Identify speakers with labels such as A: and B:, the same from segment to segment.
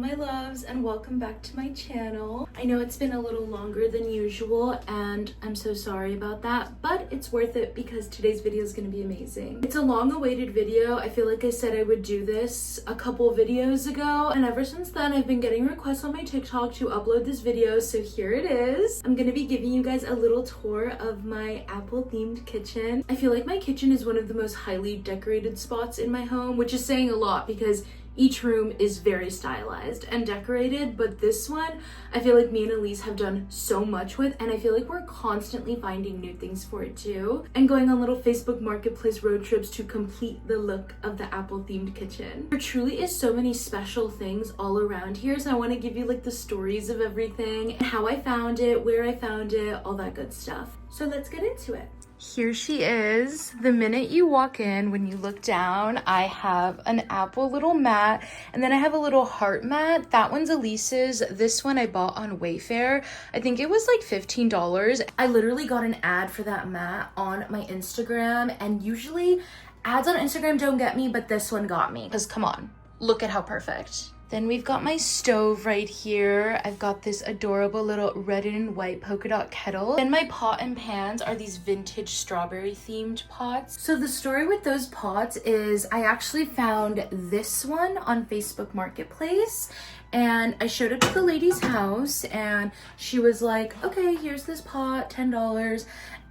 A: my loves, and welcome back to my channel. I know it's been a little longer than usual and I'm so sorry about that, but it's worth it because today's video is going to be amazing. It's a long awaited video. I feel like I said I would do this a couple videos ago, and ever since then I've been getting requests on my TikTok to upload this video, so here it is. I'm going to be giving you guys a little tour of my apple themed kitchen. I feel like my kitchen is one of the most highly decorated spots in my home, which is saying a lot because each room is very stylized and decorated, but this one I feel like me and Elise have done so much with, and I feel like we're constantly finding new things for it too, and going on little Facebook Marketplace road trips to complete the look of the apple themed kitchen. There truly is so many special things all around here, so I want to give you like the stories of everything, how I found it, where I found it, all that good stuff. So let's get into it. Here she is. The minute you walk in, when you look down, I have an apple little mat, and then I have a little heart mat. That one's Elise's. This one I bought on Wayfair. I think it was like $15. I literally got an ad for that mat on my Instagram, and usually ads on Instagram don't get me, but this one got me because come on, look at how perfect. Then we've got my stove right here. I've got this adorable little red and white polka dot kettle. Then my pot and pans are these vintage strawberry themed pots. So the story with those pots is I actually found this one on Facebook Marketplace, and I showed it to the lady's house and she was like, okay, here's this pot, $10.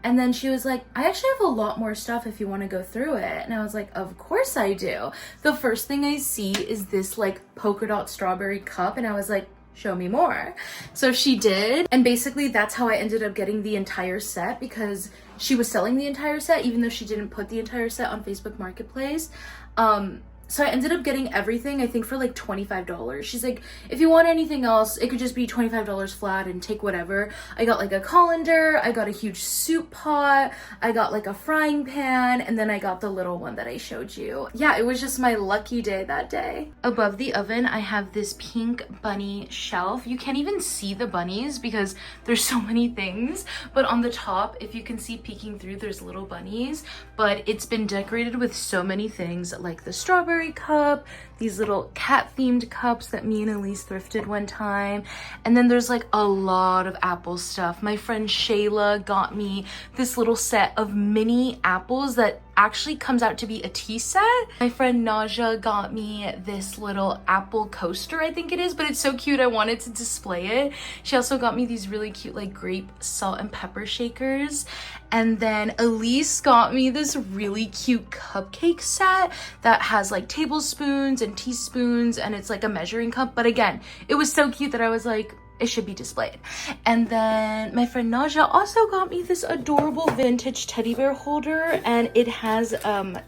A: And then she was like, I actually have a lot more stuff if you want to go through it. And I was like, of course I do. The first thing I see is this like polka dot strawberry cup, and I was like, show me more. So she did, and basically that's how I ended up getting the entire set, because she was selling the entire set even though she didn't put the entire set on Facebook Marketplace. So I ended up getting everything, I think for like $25. She's like, if you want anything else, it could just be $25 flat and take whatever. I got like a colander, I got a huge soup pot, I got like a frying pan, and then I got the little one that I showed you. Yeah, it was just my lucky day that day. Above the oven, I have this pink bunny shelf. You can't even see the bunnies because there's so many things, but on the top, if you can see peeking through, there's little bunnies, but it's been decorated with so many things like the strawberry cup, these little cat themed cups that me and Elise thrifted one time, and then there's like a lot of apple stuff. My friend Shayla got me this little set of mini apples that actually comes out to be a tea set. My friend Naja got me this little apple coaster, I think it is, but it's so cute I wanted to display it. She also got me these really cute like grape salt and pepper shakers, and then Elise got me this really cute cupcake set that has like tablespoons and teaspoons, and it's like a measuring cup, but again, it was so cute that I was like, it should be displayed. And then my friend Naja also got me this adorable vintage teddy bear holder, and it has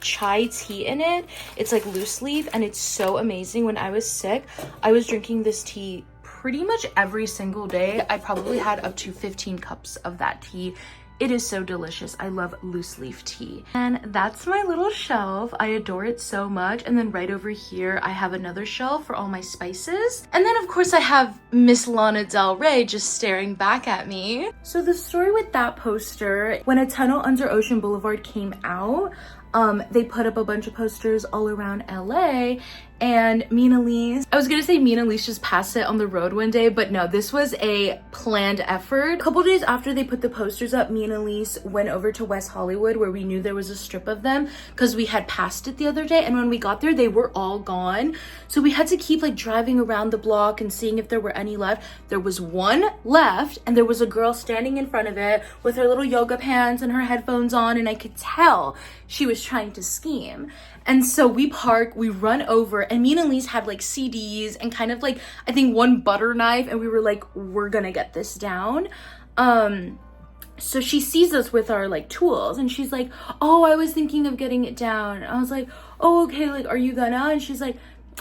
A: chai tea in it. It's like loose leaf, and it's so amazing. When I was sick, I was drinking this tea pretty much every single day. I probably had up to 15 cups of that tea. It is so delicious. I love loose leaf tea. And that's my little shelf. I adore it so much. And then right over here, I have another shelf for all my spices. And then of course I have Miss Lana Del Rey just staring back at me. So the story with that poster, when A Tunnel Under Ocean Boulevard came out, they put up a bunch of posters all around LA, and me and Elise, I was gonna say me and Elise just passed it on the road one day, but no, this was a planned effort. A couple days after they put the posters up, me and Elise went over to West Hollywood where we knew there was a strip of them because we had passed it the other day, and when we got there, they were all gone. So we had to keep like driving around the block and seeing if there were any left. There was one left, and there was a girl standing in front of it with her little yoga pants and her headphones on, and I could tell she was trying to scheme. And so we park, we run over, and me and Elise had like CDs and kind of like, I think one butter knife, and we were like, we're gonna get this down. So she sees us with our like tools, and she's like, oh, I was thinking of getting it down. I was like, oh, okay, like, are you gonna? And she's like,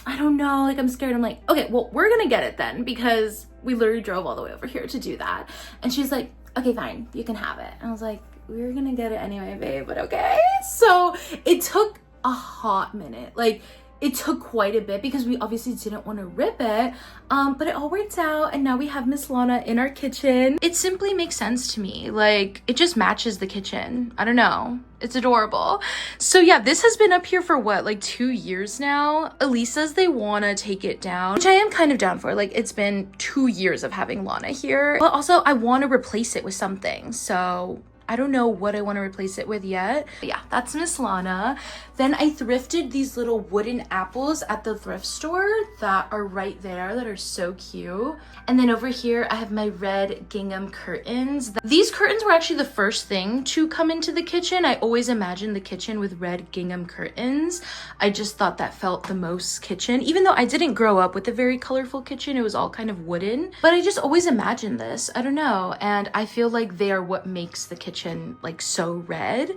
A: I don't know, like, I'm scared. I'm like, okay, well, we're gonna get it then, because we literally drove all the way over here to do that. And she's like, okay, fine, you can have it. And I was like, we were gonna get it anyway, babe, but okay. So it took a hot minute. Like, it took quite a bit because we obviously didn't want to rip it, but it all worked out, and now we have Miss Lana in our kitchen. It simply makes sense to me. Like, it just matches the kitchen. I don't know. It's adorable. So yeah, this has been up here for what, like 2 years now? Elise says they want to take it down, which I am kind of down for. Like, it's been 2 years of having Lana here, but also I want to replace it with something. So I don't know what I want to replace it with yet. But yeah, that's Miss Lana. Then I thrifted these little wooden apples at the thrift store that are right there that are so cute. And then over here, I have my red gingham curtains. These curtains were actually the first thing to come into the kitchen. I always imagined the kitchen with red gingham curtains. I just thought that felt the most kitchen. Even though I didn't grow up with a very colorful kitchen, it was all kind of wooden. But I just always imagined this. I don't know. And I feel like they are what makes the kitchen like so red.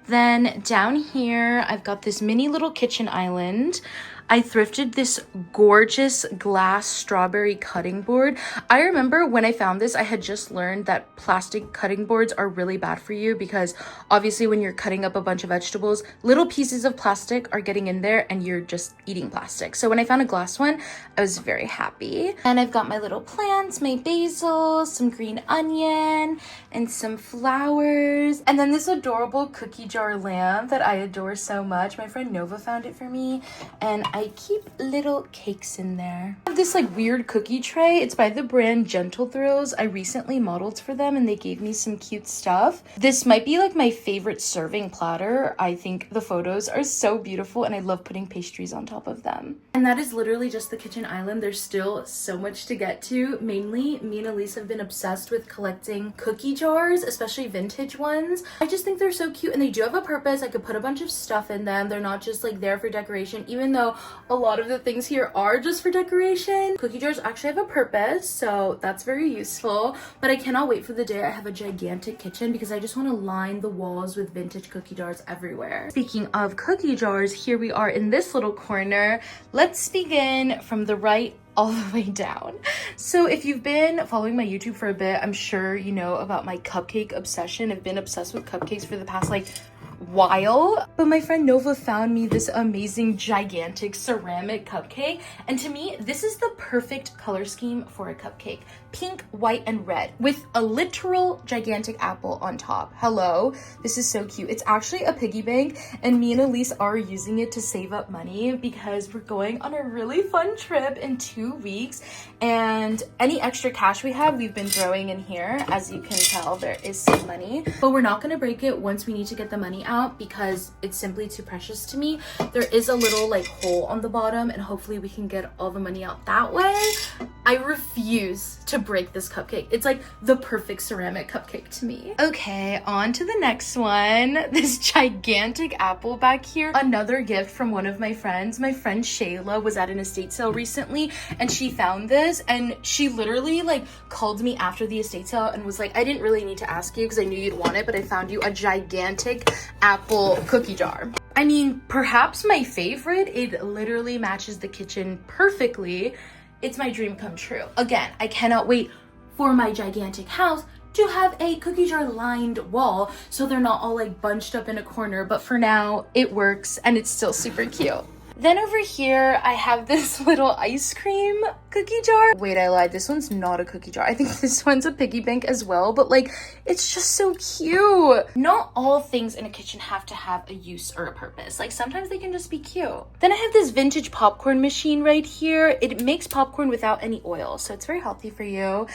A: Then down here, I've got this mini little kitchen island. I thrifted this gorgeous glass strawberry cutting board. I remember when I found this, I had just learned that plastic cutting boards are really bad for you because obviously when you're cutting up a bunch of vegetables, little pieces of plastic are getting in there and you're just eating plastic. So when I found a glass one, I was very happy. And I've got my little plants, my basil, some green onion, and some flowers. And then this adorable cookie jar lamp that I adore so much. My friend Nova found it for me, and I keep little cakes in there. I have this like weird cookie tray. It's by the brand Gentle Thrills. I recently modeled for them and they gave me some cute stuff. This might be like my favorite serving platter. I think the photos are so beautiful and I love putting pastries on top of them. And that is literally just the kitchen island. There's still so much to get to. Mainly, me and Elise have been obsessed with collecting cookie jars, especially vintage ones. I just think they're so cute and they do have a purpose. I could put a bunch of stuff in them. They're not just like there for decoration, even though a lot of the things here are just for decoration. Cookie jars actually have a purpose, so that's very useful. But I cannot wait for the day I have a gigantic kitchen because I just want to line the walls with vintage cookie jars everywhere. Speaking of cookie jars, here we are in this little corner. Let's begin from the right all the way down. So if you've been following my YouTube for a bit, I'm sure you know about my cupcake obsession. I've been obsessed with cupcakes for the past like while, but my friend Nova found me this amazing gigantic ceramic cupcake, and to me this is the perfect color scheme for a cupcake. Pink, white, and red with a literal gigantic apple on top. Hello, this is so cute. It's actually a piggy bank and me and Elise are using it to save up money because we're going on a really fun trip in 2 weeks, and any extra cash we have we've been throwing in here. As you can tell, there is some money, but we're not going to break it once we need to get the money out because it's simply too precious to me. There is a little like hole on the bottom and hopefully we can get all the money out that way. I refuse to break this cupcake. It's like the perfect ceramic cupcake to me. Okay, on to the next one. This gigantic apple back here. Another gift from one of my friends. My friend Shayla was at an estate sale recently and she found this and she literally like called me after the estate sale and was like, I didn't really need to ask you because I knew you'd want it, but I found you a gigantic apple cookie jar. I mean, perhaps my favorite. It literally matches the kitchen perfectly. It's my dream come true. Again, I cannot wait for my gigantic house to have a cookie jar lined wall so they're not all like bunched up in a corner, but for now it works and it's still super cute. Then over here, I have this little ice cream cookie jar. Wait, I lied. This one's not a cookie jar. I think this one's a piggy bank as well, but like, it's just so cute. Not all things in a kitchen have to have a use or a purpose. Like sometimes they can just be cute. Then I have this vintage popcorn machine right here. It makes popcorn without any oil, so it's very healthy for you.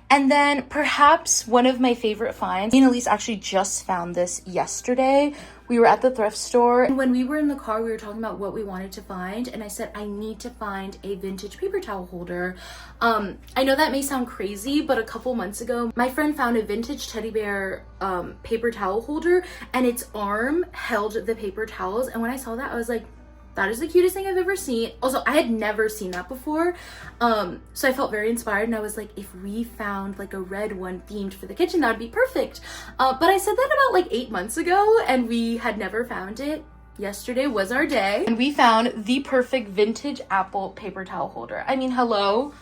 A: And then perhaps one of my favorite finds, me and Elise actually just found this yesterday. We were at the thrift store and when we were in the car, we were talking about what we wanted to find. And I said, I need to find a vintage paper towel holder. I know that may sound crazy, but a couple months ago, my friend found a vintage teddy bear paper towel holder and its arm held the paper towels. And when I saw that, I was like, that is the cutest thing I've ever seen. Also, I had never seen that before. So I felt very inspired and I was like, if we found like a red one themed for the kitchen, that would be perfect. But I said that about like 8 months ago and we had never found it. Yesterday was our day and we found the perfect vintage apple paper towel holder. I mean, hello.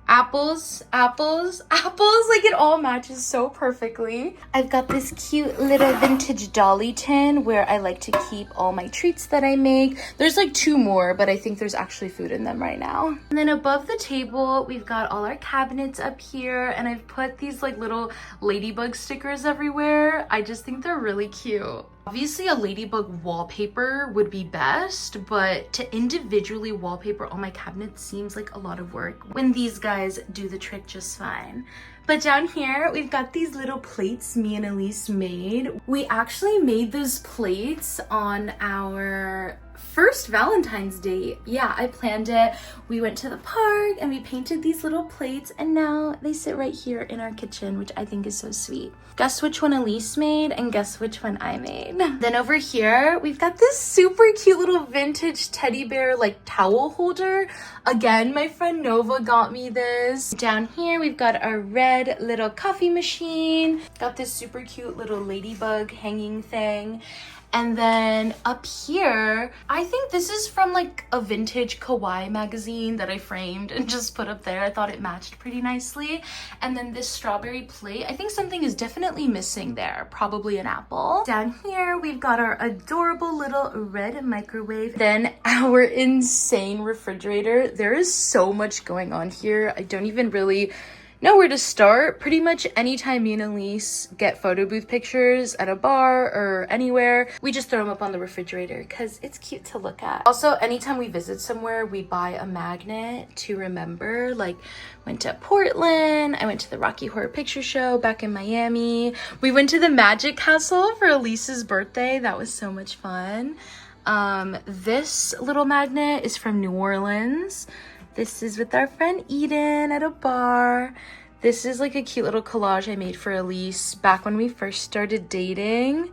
A: Apples, apples, apples, like it all matches so perfectly. I've got this cute little vintage dolly tin where I like to keep all my treats that I make. There's like 2 more, but I think there's actually food in them right now. And then above the table, we've got all our cabinets up here, and I've put these like little ladybug stickers everywhere. I just think they're really cute. Obviously, a ladybug wallpaper would be best, but to individually wallpaper all my cabinets seems like a lot of work when these guys do the trick just fine. But down here, we've got these little plates me and Elise made. We actually made those plates on our first Valentine's date. Yeah, I planned it. We went to the park and we painted these little plates, and now they sit right here in our kitchen, which I think is so sweet. Guess which one Elise made and guess which one I made. Then over here, we've got this super cute little vintage teddy bear like towel holder. Again, my friend Nova got me this. Down here, we've got our red little coffee machine. Got this super cute little ladybug hanging thing. And then up here, I think this is from like a vintage kawaii magazine that I framed and just put up there. I thought it matched pretty nicely. And then this strawberry plate, I think something is definitely missing there, probably an apple. Down here, we've got our adorable little red microwave. Then our insane refrigerator. There is so much going on here. I don't even really know where to start. Pretty much anytime me and Elise get photo booth pictures at a bar or anywhere, we just throw them up on the refrigerator because it's cute to look at. Also, anytime we visit somewhere, we buy a magnet to remember. Like, went to Portland, I went to the Rocky Horror Picture Show back in Miami. We went to the Magic Castle for Elise's birthday. That was so much fun. This little magnet is from New Orleans. This is with our friend Eden at a bar. This is like a cute little collage I made for Elise back when we first started dating.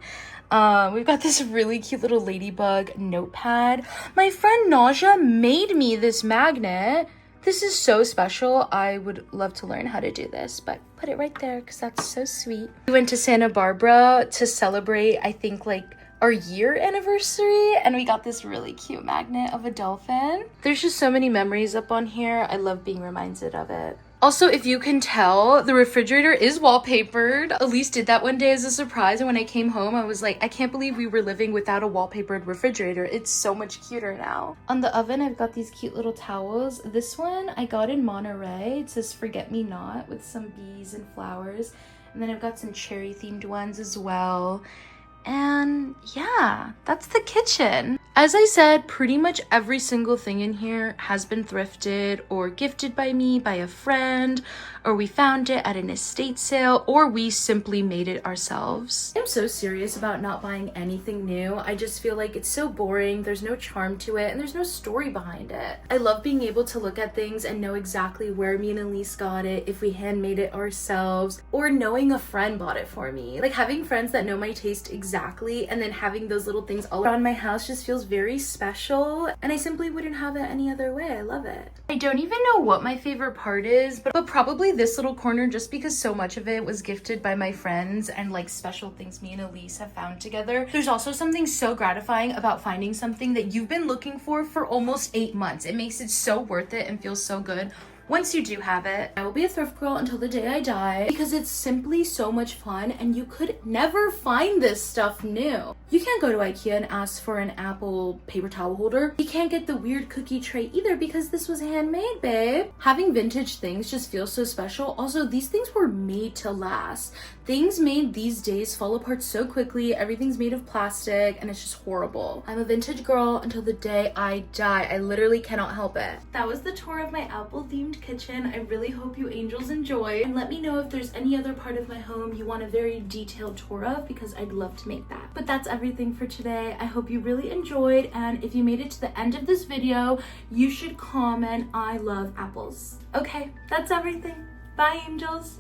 A: We've got this really cute little ladybug notepad. My friend Nausea made me this magnet. This is so special. I would love to learn how to do this, but put it right there because that's so sweet. We went to Santa Barbara to celebrate, I think, like our year anniversary, and we got this really cute magnet of a dolphin. There's just so many memories up on here. I love being reminded of it. Also, if you can tell, the refrigerator is wallpapered. Elise did that one day as a surprise, and when I came home, I was like, I can't believe we were living without a wallpapered refrigerator. It's so much cuter now. On the oven, I've got these cute little towels. This one I got in Monterey. It says Forget Me Not with some bees and flowers. And then I've got some cherry themed ones as well. And yeah, that's the kitchen. As I said, pretty much every single thing in here has been thrifted or gifted by me, by a friend, or we found it at an estate sale, or we simply made it ourselves. I'm so serious about not buying anything new. I just feel like it's so boring, there's no charm to it, and there's no story behind it. I love being able to look at things and know exactly where me and Elise got it, if we handmade it ourselves, or knowing a friend bought it for me. Like having friends that know my taste exactly, and then having those little things all around my house just feels very special, and I simply wouldn't have it any other way. I love it. I don't even know what my favorite part is, but probably this little corner, just because so much of it was gifted by my friends and like special things me and Elise have found together. There's also something so gratifying about finding something that you've been looking for almost 8 months. It makes it so worth it and feels so good once you do have it. I will be a thrift girl until the day I die because it's simply so much fun, and you could never find this stuff new. You can't go to IKEA and ask for an Apple paper towel holder. You can't get the weird cookie tray either because this was handmade, babe. Having vintage things just feels so special. Also, these things were made to last. Things made these days fall apart so quickly. Everything's made of plastic and it's just horrible. I'm a vintage girl until the day I die. I literally cannot help it. That was the tour of my Apple themed kitchen. I really hope you angels enjoyed, and let me know if there's any other part of my home you want a very detailed tour of because I'd love to make that. But that's everything for today. I hope you really enjoyed, and if you made it to the end of this video, you should comment I love apples. Okay, that's everything. Bye, angels.